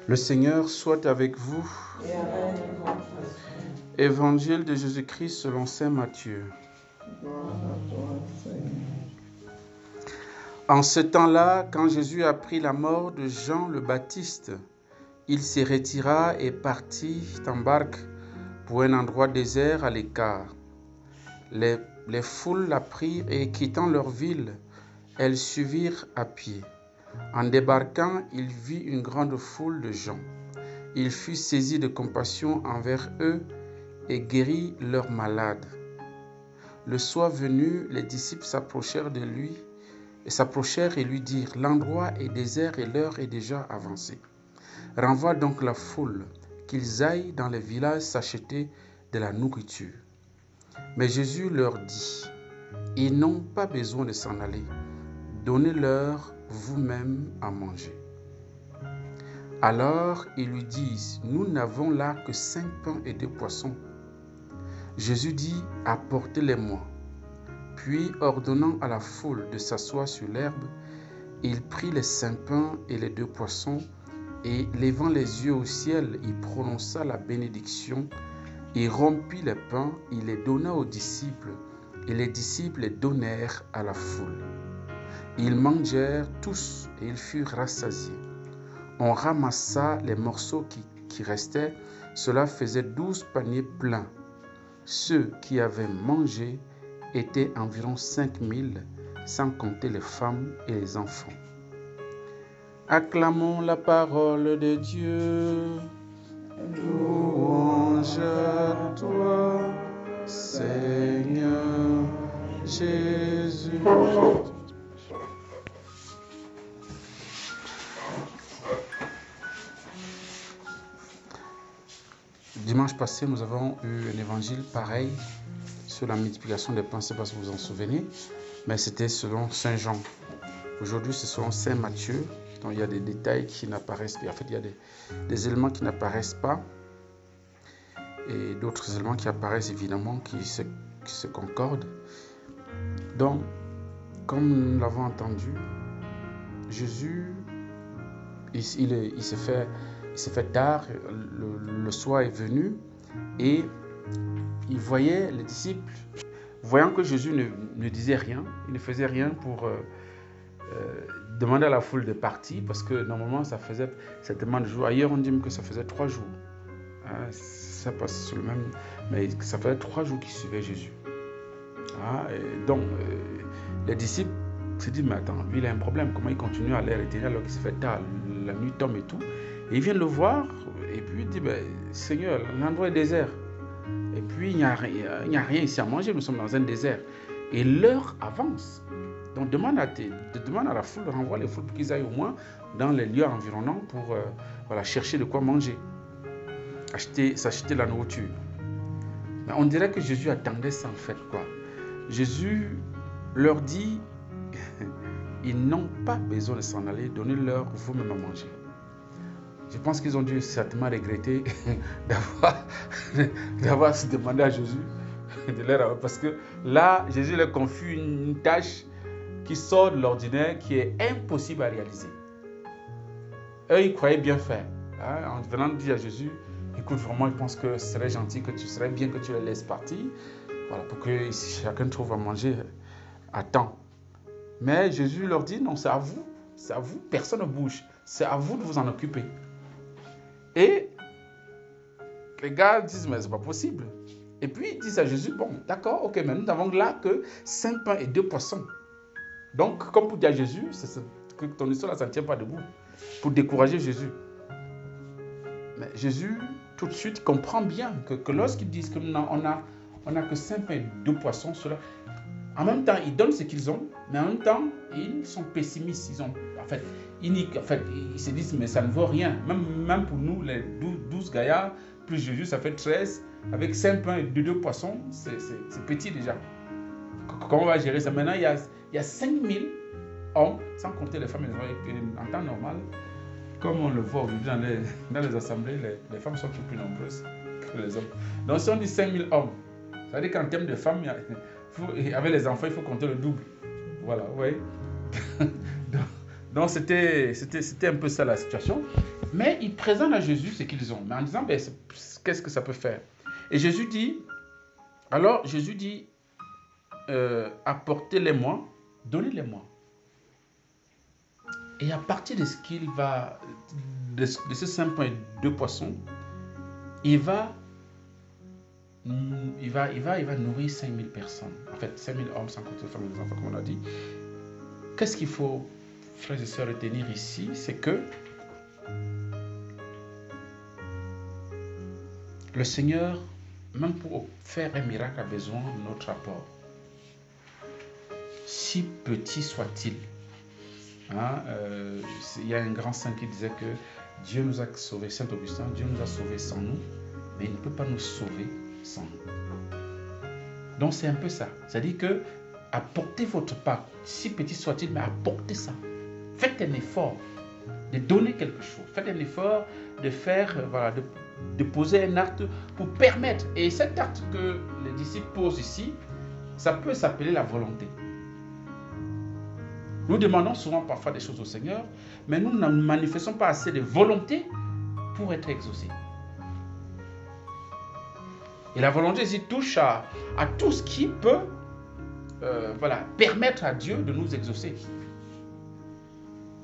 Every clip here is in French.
Le Seigneur soit avec vous. Évangile de Jésus-Christ selon saint Matthieu. En ce temps-là, quand Jésus apprit la mort de Jean le Baptiste, il se retira et partit en barque pour un endroit désert à l'écart. Les foules l'apprirent et quittant leur ville, elles suivirent à pied. En débarquant, il vit une grande foule de gens. Il fut saisi de compassion envers eux et guérit leurs malades. Le soir venu, les disciples s'approchèrent de lui et lui dirent: l'endroit est désert et l'heure est déjà avancée. Renvoie donc la foule, qu'ils aillent dans les villages s'acheter de la nourriture. Mais Jésus leur dit: ils n'ont pas besoin de s'en aller. Donnez-leur vous-même à manger. Alors ils lui disent: nous n'avons là que 5 pains et 2 poissons. Jésus dit: apportez-les-moi. Puis, ordonnant à la foule de s'asseoir sur l'herbe, il prit les 5 pains et les 2 poissons, et levant les yeux au ciel, il prononça la bénédiction, il rompit les pains, il les donna aux disciples, et les disciples les donnèrent à la foule. Ils mangèrent tous, et ils furent rassasiés. On ramassa les morceaux qui restaient, cela faisait 12 paniers pleins. Ceux qui avaient mangé étaient environ 5000, sans compter les femmes et les enfants. Acclamons la parole de Dieu. Louange à toi, Seigneur Jésus. Dimanche passé, nous avons eu un évangile pareil sur la multiplication des pains, je ne sais pas si vous vous en souvenez, mais c'était selon Saint Jean. Aujourd'hui, c'est selon Saint Matthieu. Donc, il y a des détails qui n'apparaissent pas. En fait, il y a des éléments qui n'apparaissent pas et d'autres éléments qui apparaissent évidemment, qui se concordent. Donc, comme nous l'avons entendu, Jésus, il s'est fait tard, le soir est venu et il voyait les disciples, voyant que Jésus ne disait rien, il ne faisait rien pour demander à la foule de partir, parce que normalement ça faisait certainement 2 jours. Ailleurs on dit que ça faisait 3 jours. Ça passe sur le même, mais ça faisait 3 jours qu'ils suivaient Jésus. Donc les disciples se disent: mais attends, lui il a un problème, comment il continue à l'air éternel alors qu'il se fait tard, la nuit tombe et tout. Et ils viennent le voir et puis il dit: Seigneur, l'endroit est désert. Et puis, il n'y a rien ici à manger, nous sommes dans un désert. Et l'heure avance. Donc, demande à la foule, renvoie les foules pour qu'ils aillent au moins dans les lieux environnants pour chercher de quoi manger, s'acheter la nourriture. Mais on dirait que Jésus attendait ça en fait, quoi. Jésus leur dit: ils n'ont pas besoin de s'en aller, donnez-leur vous-même à manger. Je pense qu'ils ont dû certainement regretter d'avoir demandé à Jésus de leur avoir. Parce que là, Jésus leur confie une tâche qui sort de l'ordinaire, qui est impossible à réaliser. Eux, ils croyaient bien faire. En venant dire à Jésus: écoute, vraiment, je pense que ce serait gentil, que tu serais bien que tu les laisses partir, voilà, pour que chacun trouve à manger à temps. Mais Jésus leur dit: non, c'est à vous, personne ne bouge, c'est à vous de vous en occuper. Et les gars disent: mais c'est pas possible. Et puis ils disent à Jésus: bon, d'accord, ok, mais nous n'avons là que 5 pains et 2 poissons. Donc, comme pour dire à Jésus, que ton histoire là, ça ne tient pas debout, pour décourager Jésus. Mais Jésus, tout de suite, comprend bien que lorsqu'ils disent qu'on a que 5 pains et 2 poissons, cela, en même temps, ils donnent ce qu'ils ont, mais en même temps, ils sont pessimistes. Ils se disent: mais ça ne vaut rien. Même pour nous, les 12 gaillards, plus Jésus, ça fait 13. Avec 5 pains et 2 poissons, c'est petit déjà. Comment on va gérer ça? Maintenant, il y a 5000 hommes, sans compter les femmes et les enfants. En temps normal, comme on le voit aujourd'hui dans les assemblées, les femmes sont beaucoup plus nombreuses que les hommes. Donc, si on dit 5000 hommes, ça veut dire qu'en termes de femmes, avec les enfants, il faut compter le double. Voilà, oui. Donc c'était un peu ça la situation. Mais ils présentent à Jésus ce qu'ils ont, mais en disant, ben, qu'est-ce que ça peut faire? Et Jésus dit, apportez-les-moi, donnez-les-moi. Et à partir de ce qu'il va, de ces 5 pains et 2 poissons, il va nourrir 5000 personnes. En fait, 5000 hommes sans compter les femmes et les enfants, comme on a dit. Qu'est-ce qu'il faut, frères et sœurs, retenir ici? C'est que le Seigneur, même pour faire un miracle, a besoin de notre apport. Si petit soit-il. Il y a un grand saint qui disait que Dieu nous a sauvés, Saint Augustin, Dieu nous a sauvés sans nous, mais il ne peut pas nous sauver sans nous. Donc c'est un peu ça. C'est-à-dire que apportez votre part, si petit soit-il, mais apportez ça. Faites un effort de donner quelque chose. Faites un effort de faire, de poser un acte pour permettre. Et cet acte que les disciples posent ici, ça peut s'appeler la volonté. Nous demandons souvent parfois des choses au Seigneur, mais nous ne manifestons pas assez de volonté pour être exaucés. Et la volonté ici touche à tout ce qui peut permettre à Dieu de nous exaucer.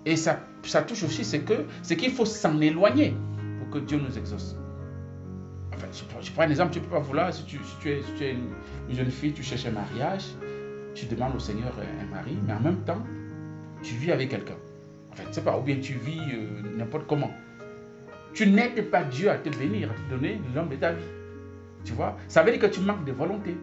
Et ça touche aussi, c'est qu'il faut s'en éloigner pour que Dieu nous exauce. Enfin, je prends un exemple, tu ne peux pas vouloir, si tu es une jeune fille, tu cherches un mariage, tu demandes au Seigneur un mari, mais en même temps, tu vis avec quelqu'un. En fait, c'est pas, ou bien tu vis n'importe comment. Tu n'aides pas Dieu à te bénir, à te donner l'homme de ta vie. Tu vois, ça veut dire que tu manques de volonté.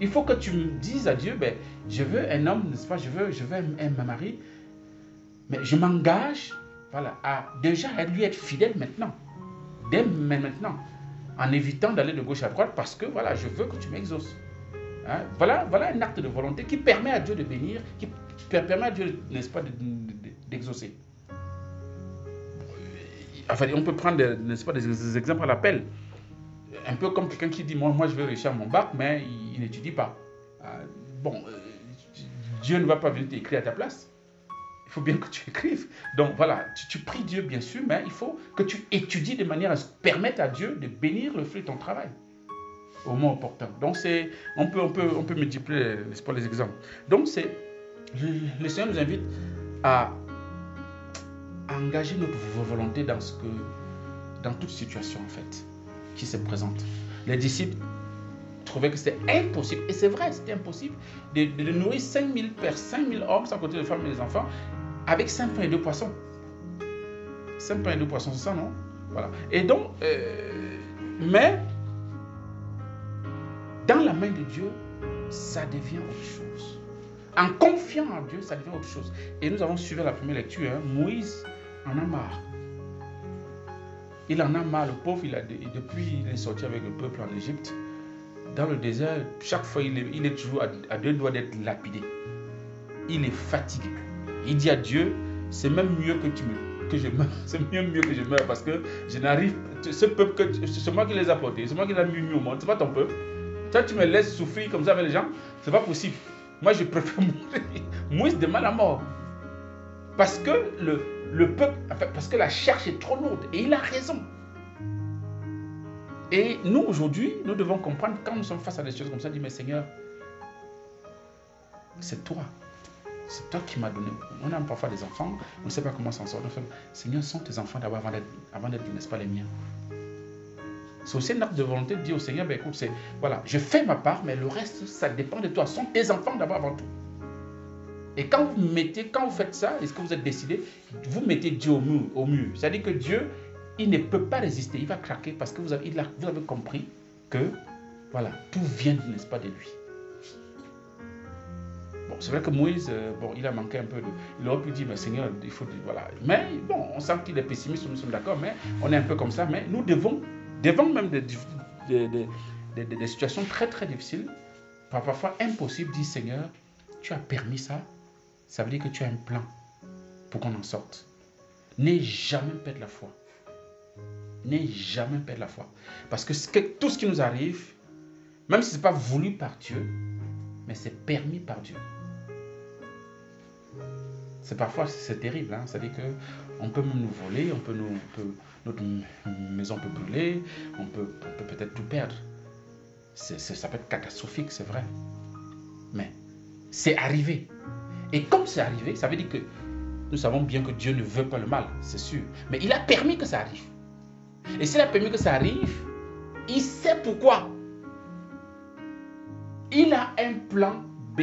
Il faut que tu me dises à Dieu, ben, je veux un homme, n'est-ce pas, je veux un mari, mais je m'engage, à déjà lui être fidèle maintenant, dès maintenant, en évitant d'aller de gauche à droite, parce que je veux que tu m'exauces. Voilà un acte de volonté qui permet à Dieu de bénir, qui permet à Dieu, n'est-ce pas, d'exaucer. Enfin, on peut prendre, n'est-ce pas, des exemples à l'appel. Un peu comme quelqu'un qui dit, moi je veux réussir mon bac, mais il n'étudie pas. Dieu ne va pas venir t'écrire à ta place. Il faut bien que tu écrives. Donc voilà, tu pries Dieu bien sûr, mais il faut que tu étudies de manière à permettre à Dieu de bénir le fruit de ton travail au moment opportun. Donc on peut multiplier, n'est-ce pas, les exemples. Donc le Seigneur nous invite à engager notre volonté dans toute situation en fait qui se présente. Les disciples trouvaient que c'était impossible, et c'est vrai, c'était impossible de nourrir 5000 hommes sans compter les femmes et les enfants avec 5 pains et 2 poissons. 5 pains et 2 poissons, c'est ça, non? Voilà. Et donc, mais dans la main de Dieu, ça devient autre chose. En confiant en Dieu, ça devient autre chose. Et nous avons suivi la première lecture, Moïse en a marre. Il en a marre, le pauvre, depuis il est sorti avec le peuple en Égypte, dans le désert, chaque fois il est toujours à 2 doigts d'être lapidé. Il est fatigué. Il dit à Dieu, c'est même mieux que je meure. C'est mieux que je meure parce que je n'arrive. Ce peuple, c'est moi qui les ai apportés, c'est moi qui les ai mis au monde, c'est pas ton peuple. Toi, tu me laisses souffrir comme ça avec les gens, c'est pas possible. Moi, je préfère mourir. Moïse demande la mort. Parce que le peuple, parce que la charge est trop lourde. Et il a raison. Et nous, aujourd'hui, nous devons comprendre, quand nous sommes face à des choses comme ça, dire, mais Seigneur, c'est toi. C'est toi qui m'as donné. On a parfois des enfants, on ne sait pas comment s'en sortir. Seigneur, sont tes enfants d'abord avant d'être, n'est-ce pas, les miens. C'est aussi un acte de volonté de dire au Seigneur, ben écoute, je fais ma part, mais le reste, ça dépend de toi. Ce sont tes enfants d'abord avant tout. Et quand vous faites ça, est-ce que vous êtes décidé, vous mettez Dieu au mur. C'est-à-dire que Dieu, il ne peut pas résister, il va craquer parce que vous avez compris que, tout vient, n'est-ce pas, de lui. Bon, c'est vrai que Moïse, il a manqué un peu il aurait pu dire, mais Seigneur, il faut, Mais bon, on sent qu'il est pessimiste, nous sommes d'accord, mais on est un peu comme ça, mais nous devons même des situations très très difficiles, parfois impossibles, dire Seigneur, tu as permis ça, ça veut dire que tu as un plan pour qu'on en sorte. N'aie jamais perdre la foi. N'aie jamais perdre la foi. Parce que tout ce qui nous arrive, même si ce n'est pas voulu par Dieu, mais c'est permis par Dieu. Parfois c'est terrible, hein? C'est-à-dire On peut même nous voler, notre maison peut brûler, on peut peut-être tout perdre. Ça peut être catastrophique, c'est vrai. Mais c'est arrivé. Et comme c'est arrivé, ça veut dire que nous savons bien que Dieu ne veut pas le mal, c'est sûr. Mais il a permis que ça arrive. Et s'il a permis que ça arrive, il sait pourquoi. Il a un plan B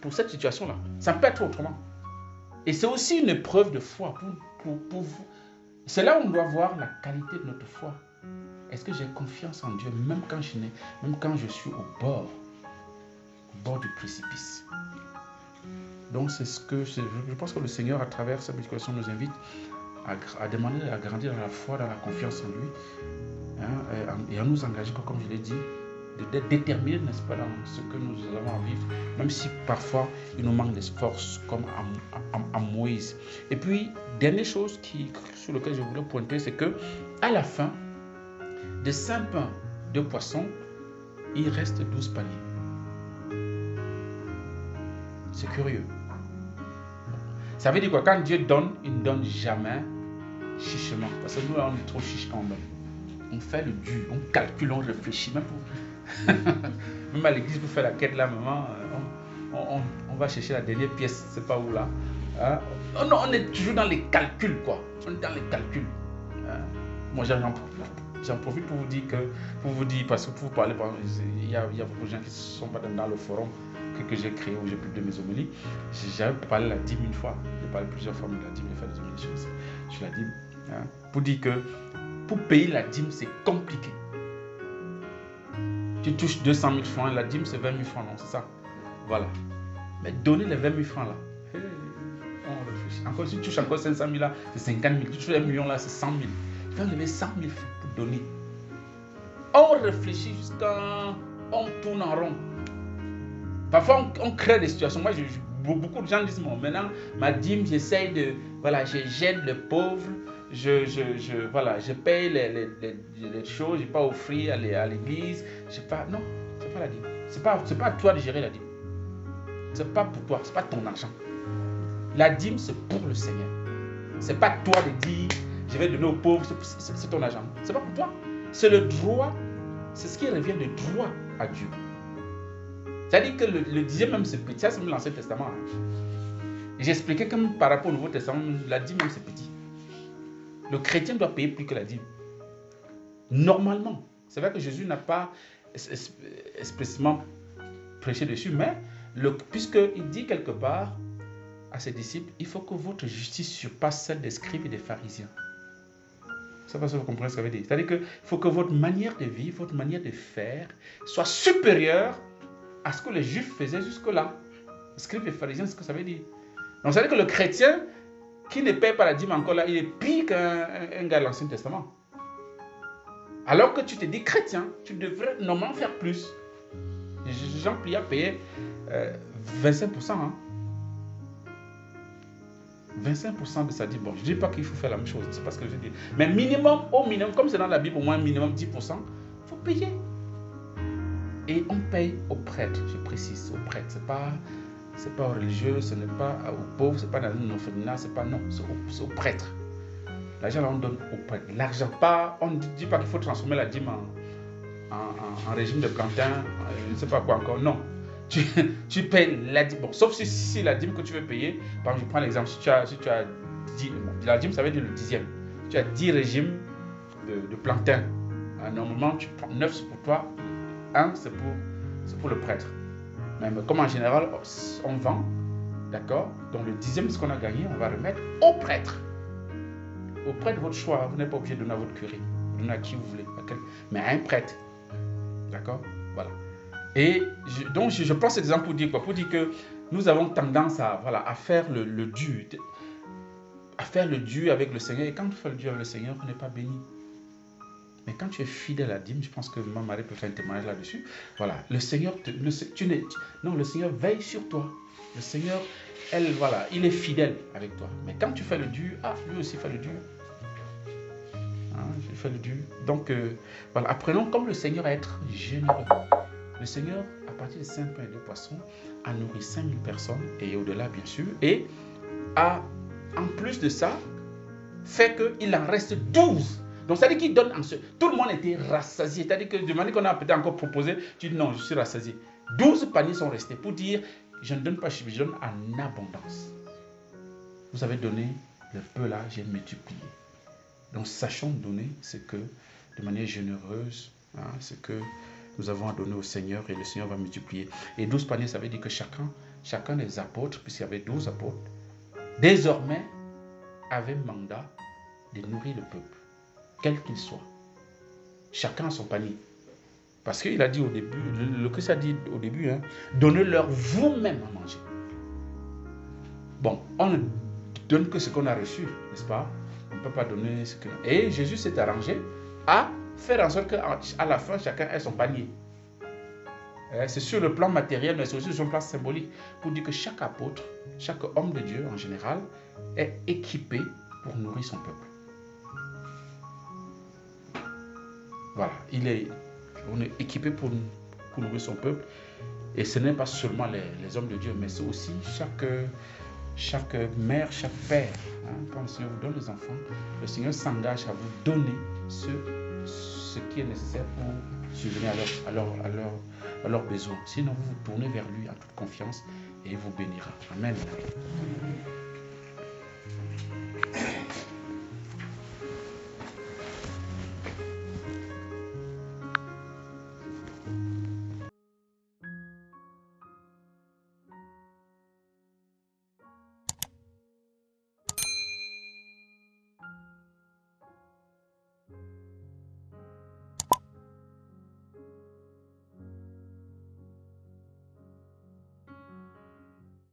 pour cette situation-là. Ça ne peut être autrement. Et c'est aussi une épreuve de foi pour vous. C'est là où on doit voir la qualité de notre foi. Est-ce que j'ai confiance en Dieu même quand je suis au bord du précipice? Donc c'est ce que je pense que le Seigneur, à travers cette méditation, nous invite à demander à grandir dans la foi, dans la confiance en lui, hein, et à nous engager, comme je l'ai dit, d'être déterminés, n'est-ce pas, dans ce que nous avons à vivre, même si parfois il nous manque des forces, comme à Moïse. Et puis, dernière chose sur laquelle je voulais pointer, c'est que à la fin, de 5 pains, 2 poissons, il reste 12 paniers. C'est curieux. Ça veut dire quoi? Quand Dieu donne, il ne donne jamais chichement. Parce que nous, là, on est trop chiche quand même. On fait le dur, on calcule, on réfléchit. Même à l'église, pour faire la quête là, maman, on va chercher la dernière pièce, c'est pas où là. Hein? Oh non, on est toujours dans les calculs, quoi. On est dans les calculs. Hein? Moi, j'en profite pour vous dire, parce que pour vous parler, il y a beaucoup de gens qui ne sont pas dans le forum que j'ai créé où j'ai publié mes homélies. J'avais parlé de la dîme une fois. J'ai parlé plusieurs fois de la dîme, j'ai fait des homélies sur la dîme. Hein? Pour dire que pour payer la dîme, c'est compliqué. Tu touches 200 000 francs, la dîme c'est 20 000 francs, non, c'est ça. Voilà. Mais donner les 20 000 francs là, on réfléchit. Encore si tu touches encore 500 000 là, c'est 50 000. Tu touches 1 million là, c'est 100 000. Tu vas lever 100 000 francs pour donner. On réfléchit jusqu'à. On tourne en rond. Parfois on crée des situations. Moi, beaucoup de gens disent bon, maintenant, ma dîme, j'essaye de. Voilà, j'aide le pauvre. Je paye les choses, je n'ai pas offert à l'église. Non, ce n'est pas la dîme. Ce n'est pas à toi de gérer la dîme. Ce n'est pas pour toi, ce n'est pas ton argent. La dîme, c'est pour le Seigneur. Ce n'est pas toi de dire, je vais donner aux pauvres, c'est ton argent. Ce n'est pas pour toi. C'est le droit, c'est ce qui revient de droit à Dieu. C'est-à-dire que le dixième même, c'est petit. Ça, c'est l'Ancien Testament. J'expliquais que par rapport au Nouveau Testament, la dîme même, c'est petit. Le chrétien doit payer plus que la dîme. Normalement. C'est vrai que Jésus n'a pas expressément prêché dessus, mais puisqu'il dit quelque part à ses disciples, il faut que votre justice surpasse celle des scribes et des pharisiens. Ça va, vous comprenez ce que ça veut dire. C'est-à-dire qu'il faut que votre manière de vivre, votre manière de faire soit supérieure à ce que les Juifs faisaient jusque-là. Scribes et pharisiens, c'est ce que ça veut dire. Donc, ça veut dire que le chrétien qui ne paye pas la dîme encore là, il est pire qu'un gars de l'Ancien Testament. Alors que tu te dis chrétien, tu devrais normalement faire plus. Jean-Pierre a payé 25%. Hein. 25% de sa dîme. Bon, je ne dis pas qu'il faut faire la même chose, c'est pas ce que je dis. Mais minimum, au minimum, comme c'est dans la Bible, au moins minimum 10%, il faut payer. Et on paye aux prêtres, je précise, aux prêtres. C'est pas aux religieux, ce n'est pas aux pauvres, ce n'est pas dans une orphelinat, c'est pas non, c'est aux prêtres. L'argent, là, on donne aux prêtres. L'argent, pas, on ne dit pas qu'il faut transformer la dîme en régime de plantain, je ne sais pas quoi encore, non. Tu payes la dîme, bon, sauf si la dîme que tu veux payer, par exemple, je prends l'exemple, si tu as 10, la dîme, ça veut dire le dixième. Tu as 10 régimes de plantain. Normalement, tu prends 9, c'est pour toi, 1, c'est pour le prêtre. Mais comme en général, on vend, d'accord? Donc le dixième de ce qu'on a gagné, on va remettre au prêtre. Au prêtre de votre choix, vous n'êtes pas obligé de donner à votre curé. Vous donnez à qui vous voulez, mais à un prêtre. D'accord? Voilà. Et donc je prends cet exemple pour dire quoi? Pour dire que nous avons tendance à faire le dur. À faire le dur avec le Seigneur. Et quand on fait le dur avec le Seigneur, on n'est pas béni. Mais quand tu es fidèle à la dîme, je pense que ma Marie peut faire un témoignage là-dessus. Voilà, le Seigneur, le Seigneur veille sur toi. Le Seigneur, il est fidèle avec toi. Mais quand tu fais le dur, lui aussi fait le dur. Je fais le dur. Donc, apprenons comme le Seigneur à être généreux. Le Seigneur, à partir de 5 pains et 2 poissons, a nourri 5000 personnes, et au-delà bien sûr, et a en plus de ça, fait qu'il en reste 12. Donc, ça veut dire qu'il donne en ce... Tout le monde était rassasié. C'est-à-dire que de manière qu'on a peut-être encore proposé, tu dis non, je suis rassasié. 12 paniers sont restés pour dire, je ne donne pas, je donne en abondance. Vous avez donné le peu là, j'ai multiplié. Donc, sachons donner ce que, de manière généreuse, hein, ce que nous avons à donner au Seigneur et le Seigneur va multiplier. Et 12 paniers, ça veut dire que chacun des apôtres, puisqu'il y avait 12 apôtres, désormais avait mandat de nourrir le peuple, quel qu'il soit. Chacun a son panier. Parce qu'il a dit au début, le Christ a dit au début, hein, donnez-leur vous-même à manger. Bon, on ne donne que ce qu'on a reçu, n'est-ce pas? On ne peut pas donner ce que... Et Jésus s'est arrangé à faire en sorte qu'à la fin, chacun ait son panier. C'est sur le plan matériel, mais c'est aussi sur le plan symbolique, pour dire que chaque apôtre, chaque homme de Dieu en général, est équipé pour nourrir son peuple. Voilà, on est équipé pour nourrir son peuple. Et ce n'est pas seulement les hommes de Dieu, mais c'est aussi chaque mère, chaque père. Hein, quand le Seigneur vous donne les enfants, le Seigneur s'engage à vous donner ce qui est nécessaire pour subvenir à leurs besoins. Sinon, vous vous tournez vers lui en toute confiance et il vous bénira. Amen.